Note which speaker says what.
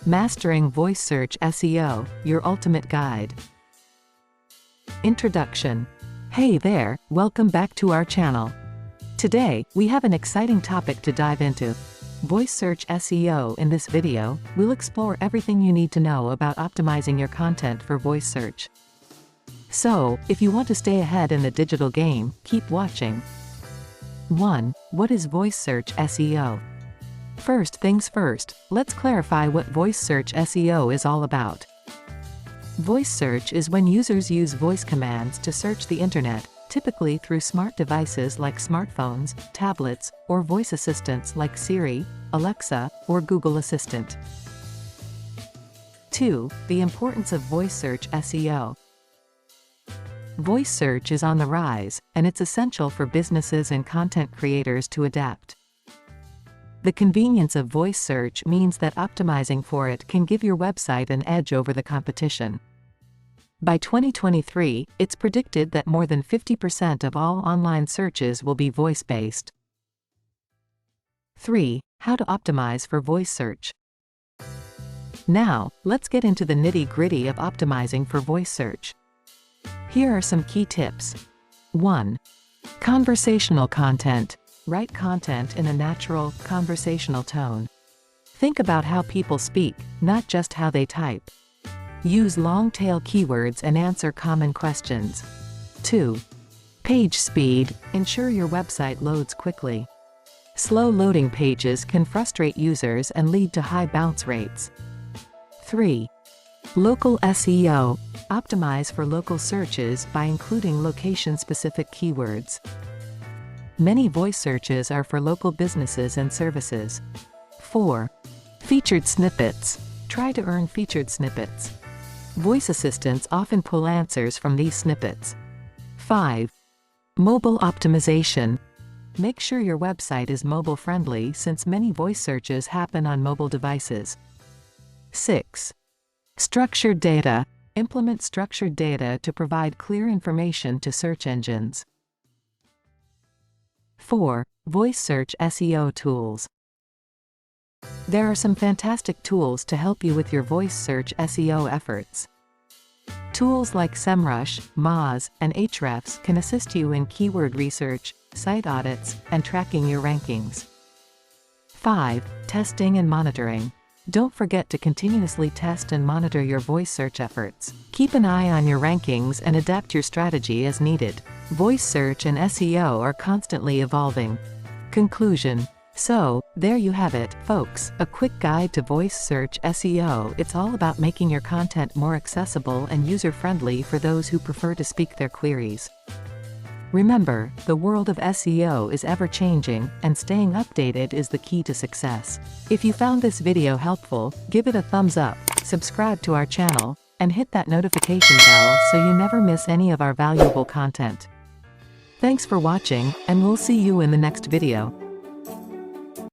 Speaker 1: Mastering Voice Search SEO, your ultimate guide. Introduction. Hey there, welcome back to our channel. Today, we have an exciting topic to dive into. Voice Search SEO. In this video, we'll explore everything you need to know about optimizing your content for voice search. So, if you want to stay ahead in the digital game, keep watching. 1. What is Voice Search SEO? First things first, let's clarify what Voice Search SEO is all about. Voice search is when users use voice commands to search the internet, typically through smart devices like smartphones, tablets, or voice assistants like Siri, Alexa, or Google Assistant. 2. The importance of voice search SEO. Voice search is on the rise, and it's essential for businesses and content creators to adapt. The convenience of voice search means that optimizing for it can give your website an edge over the competition. By 2023, it's predicted that more than 50% of all online searches will be voice-based. 3. How to optimize for voice search. Now, let's get into the nitty-gritty of optimizing for voice search. Here are some key tips. 1. Conversational content. Write content in a natural, conversational tone. Think about how people speak, not just how they type. Use long-tail keywords and answer common questions. 2. Page speed. Ensure your website loads quickly. Slow loading pages can frustrate users and lead to high bounce rates. 3. Local SEO. Optimize for local searches by including location-specific keywords. Many voice searches are for local businesses and services. 4. Featured snippets. Try to earn featured snippets. Voice assistants often pull answers from these snippets. 5. Mobile optimization. Make sure your website is mobile-friendly since many voice searches happen on mobile devices. 6. Structured data. Implement structured data to provide clear information to search engines. 4. Voice Search SEO tools. There are some fantastic tools to help you with your voice search SEO efforts. Tools like SEMrush, Moz, and Ahrefs can assist you in keyword research, site audits, and tracking your rankings. 5. Testing and monitoring. Don't forget to continuously test and monitor your voice search efforts. Keep an eye on your rankings and adapt your strategy as needed. Voice search and SEO are constantly evolving. Conclusion. So, there you have it, folks, a quick guide to voice search SEO. It's all about making your content more accessible and user-friendly for those who prefer to speak their queries. Remember, the world of SEO is ever-changing, and staying updated is the key to success. If you found this video helpful, give it a thumbs up, subscribe to our channel, and hit that notification bell so you never miss any of our valuable content. Thanks for watching, and we'll see you in the next video.